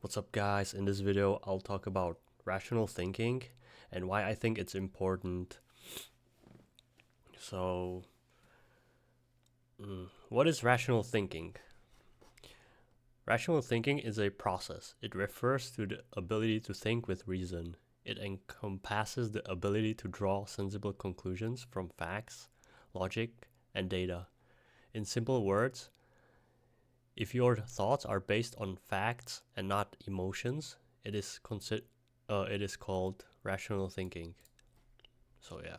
What's up, guys? In this video, I'll talk about rational thinking and why I think it's important. So, what is rational thinking? Rational thinking is a process. It refers to the ability to think with reason. It encompasses the ability to draw sensible conclusions from facts, logic, and data. In simple words, if your thoughts are based on facts and not emotions, it is called rational thinking. So yeah.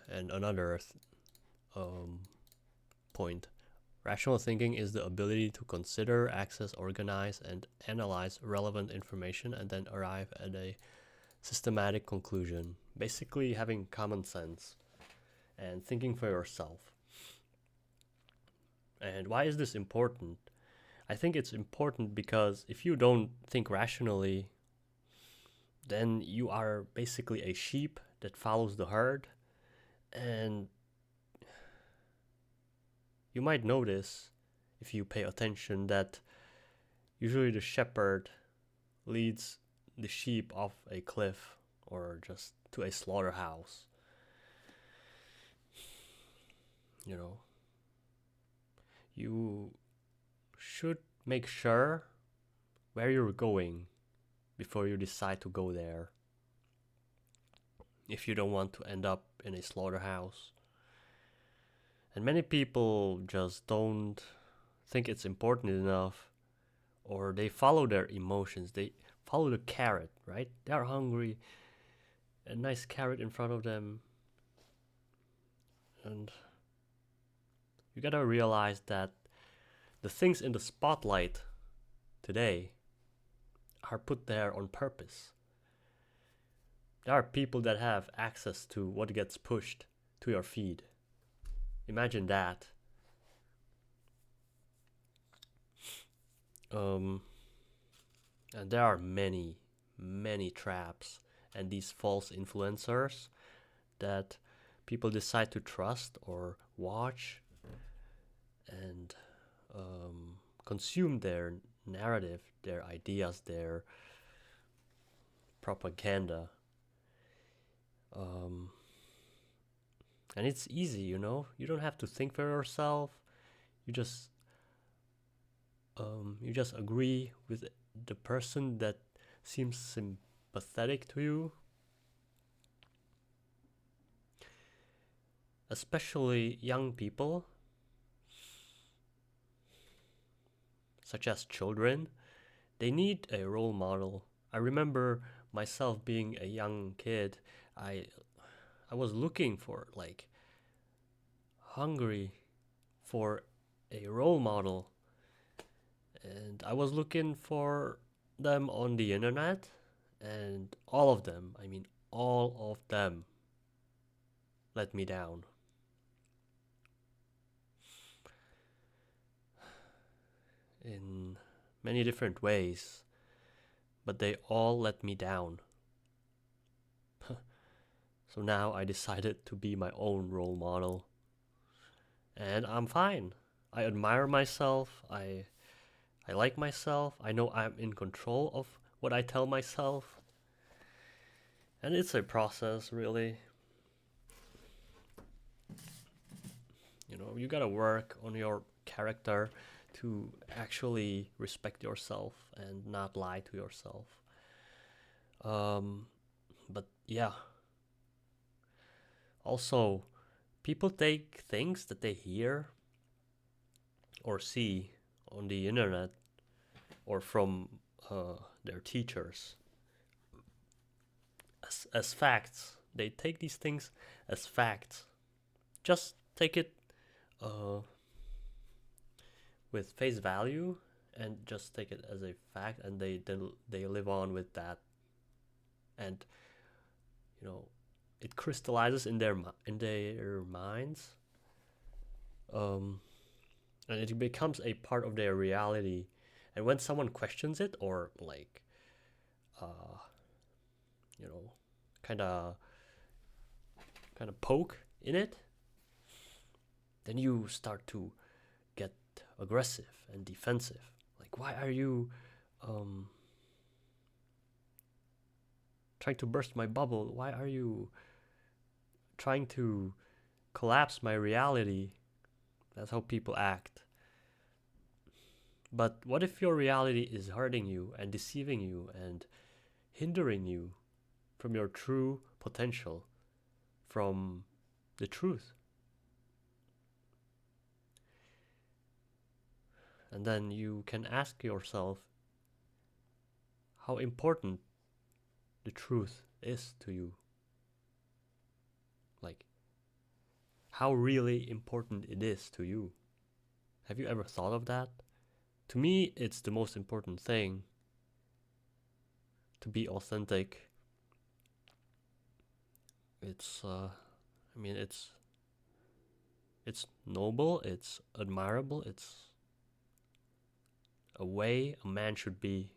And another point. Rational thinking is the ability to consider, access, organize, and analyze relevant information and then arrive at a systematic conclusion. Basically, having common sense and thinking for yourself. And why is this important? I think it's important because if you don't think rationally, then you are basically a sheep that follows the herd. And you might notice, if you pay attention, that usually the shepherd leads the sheep off a cliff or just to a slaughterhouse. You know, you should make sure where you're going before you decide to go there, if you don't want to end up in a slaughterhouse. And many people just don't think it's important enough, or they follow their emotions. They follow the carrot, right? They're hungry, a nice carrot in front of them. And you gotta realize that the things in the spotlight today are put there on purpose. There are people that have access to what gets pushed to your feed. Imagine that. And there are many traps and these false influencers that people decide to trust or watch and consume their narrative, their ideas, their propaganda. And it's easy, you don't have to think for yourself. You just agree with the person that seems sympathetic to you. Especially young people, such as children, they need a role model. I remember myself being a young kid. I was looking for, hungry for a role model. And I was looking for them on the internet, and all of them let me down. In many different ways, but they all let me down. So now I decided to be my own role model. And I'm fine. I admire myself. I like myself. I know I'm in control of what I tell myself. And it's a process, really. You gotta work on your character to actually respect yourself and not lie to yourself. But yeah. Also, people take things that they hear or see on the internet or from their teachers as facts. They take these things as facts. Just take it with face value and just take it as a fact, and they live on with that. And it crystallizes in their minds, and it becomes a part of their reality. And when someone questions it or kind of poke in it, then you start to get aggressive and defensive. Like, why are you um, trying to burst my bubble? Why are you trying to collapse my reality? That's how people act. But what if your reality is hurting you and deceiving you and hindering you from your true potential, from the truth? And then you can ask yourself how important the truth is to you. Like, how really important it is to you. Have you ever thought of that? To me, it's the most important thing to be authentic. It's, I mean, it's noble, it's admirable, it's a way a man should be.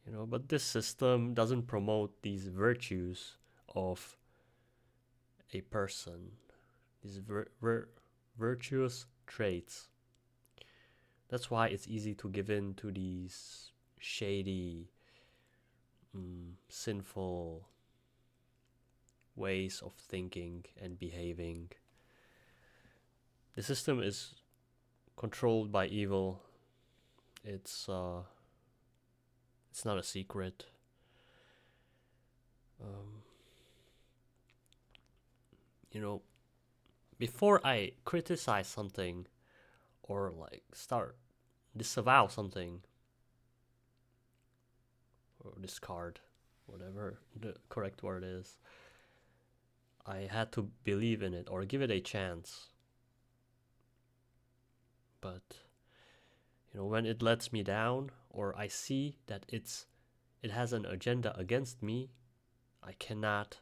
You know, but this system doesn't promote these virtues of a person, these virtuous traits. That's why it's easy to give in to these shady, sinful ways of thinking and behaving. The system is controlled by evil. It's not a secret. You know, before I criticize something or like start disavow something or discard, whatever the correct word is, I had to believe in it or give it a chance. But you know, when it lets me down or I see that it has an agenda against me, I cannot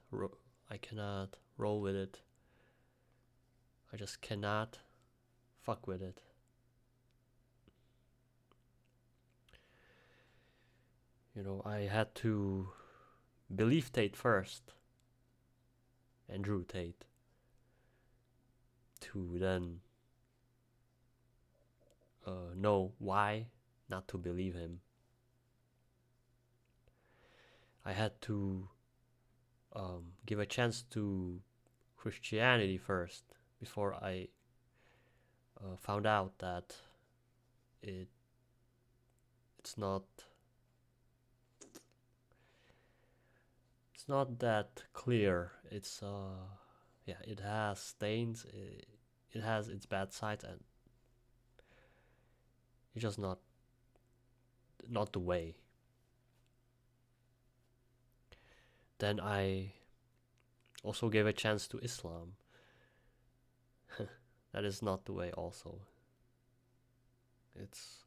roll with it. I just cannot fuck with it. You know, I had to believe Tate first, Andrew Tate, to then know why not to believe him. I had to give a chance to Christianity first before I found out that it's not that clear. It's it has stains. It has its bad sides, and it's just not the way. Then I also gave a chance to Islam. That is not the way also. It's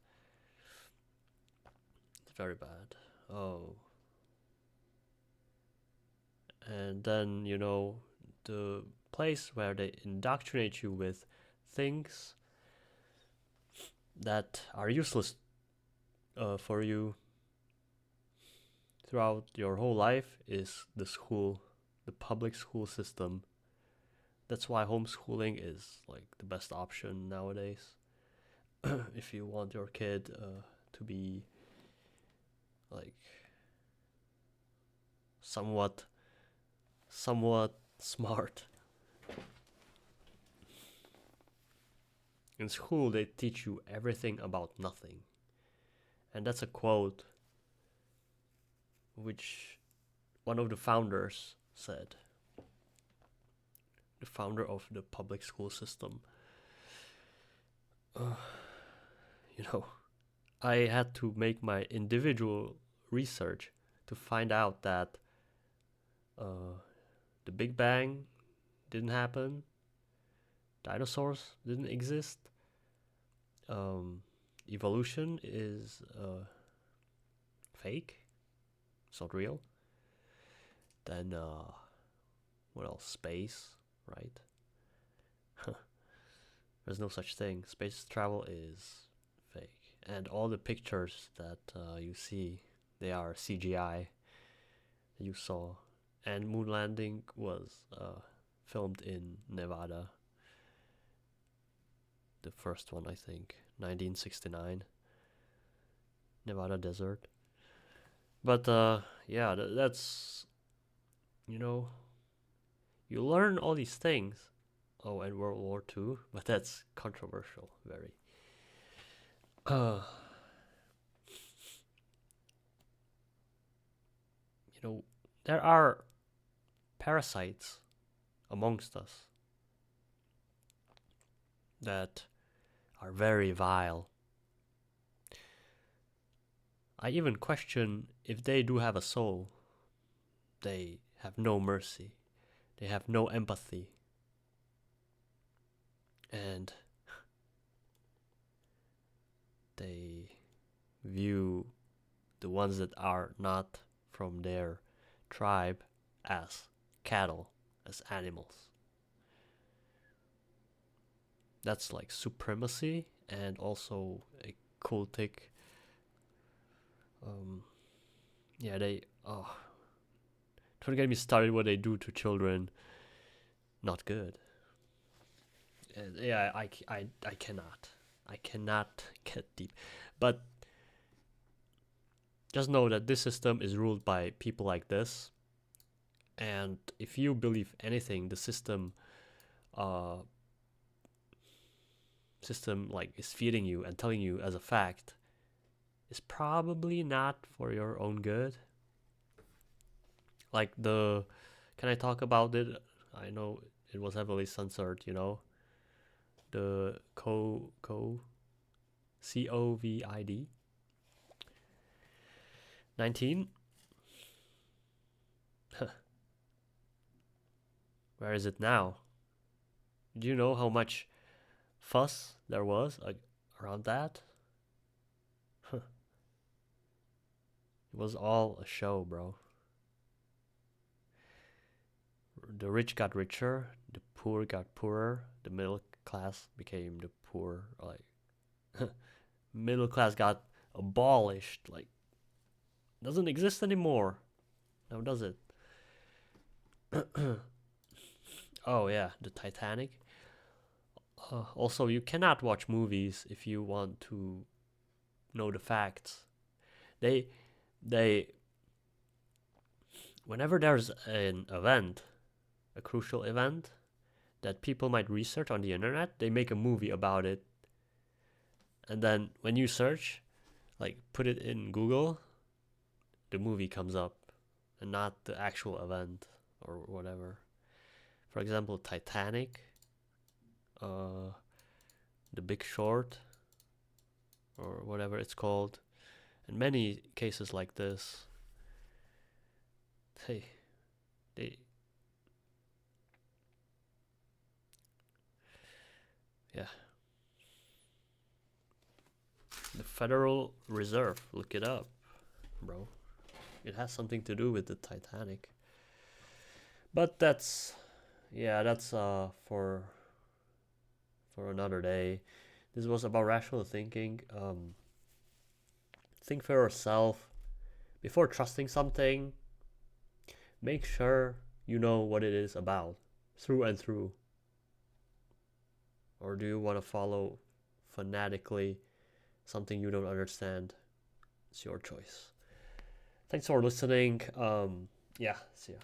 very bad. Oh. And then, you know, the place where they indoctrinate you with things that are useless for you throughout your whole life is the school, the public school system. That's why homeschooling is like the best option nowadays. If you want your kid to be like somewhat smart. In school, they teach you everything about nothing. And that's a quote which one of the founders said. The founder of the public school system. You know, I had to make my individual research to find out that the Big Bang didn't happen, dinosaurs didn't exist, evolution is fake, it's not real. Then what else? Space, right? There's no such thing. Space travel is fake, and all the pictures that you see, they are CGI. You saw, and moon landing was filmed in Nevada. the first one, I think. 1969. Nevada desert. But yeah, that's, you know, you learn all these things. Oh, and World War II, but that's controversial, very. Uh, you know, there are parasites amongst us that are very vile. I even question if they do have a soul. They have no mercy. They have no empathy. And they view the ones that are not from their tribe as cattle, as animals. That's like supremacy and also a cultic. Yeah, they. Oh, don't get me started what they do to children. Not good. And yeah, I cannot. I cannot get deep. But just know that this system is ruled by people like this. And if you believe anything, the system like is feeding you and telling you as a fact is probably not for your own good. Like can I talk about it? I know it was heavily censored, you know. The COVID 19. Where is it now? Do you know how much fuss there was around that? It was all a show, bro. The rich got richer, the poor got poorer, the middle class became the poor. Like, middle class got abolished. Like, doesn't exist anymore. Now does it? Oh yeah, the Titanic. Also, you cannot watch movies if you want to know the facts. They whenever there's an event, a crucial event that people might research on the internet, they make a movie about it. And then when you search, like put it in Google, the movie comes up and not the actual event or whatever. For example, Titanic, The Big Short, or whatever it's called, and many cases like this. Hey, yeah. The Federal Reserve, look it up, bro. It has something to do with the Titanic. But that's for another day. This was about rational thinking. Think for yourself before trusting something. Make sure you know what it is about through and through. Or do you want to follow fanatically something you don't understand? It's your choice. Thanks for listening. Yeah, see ya.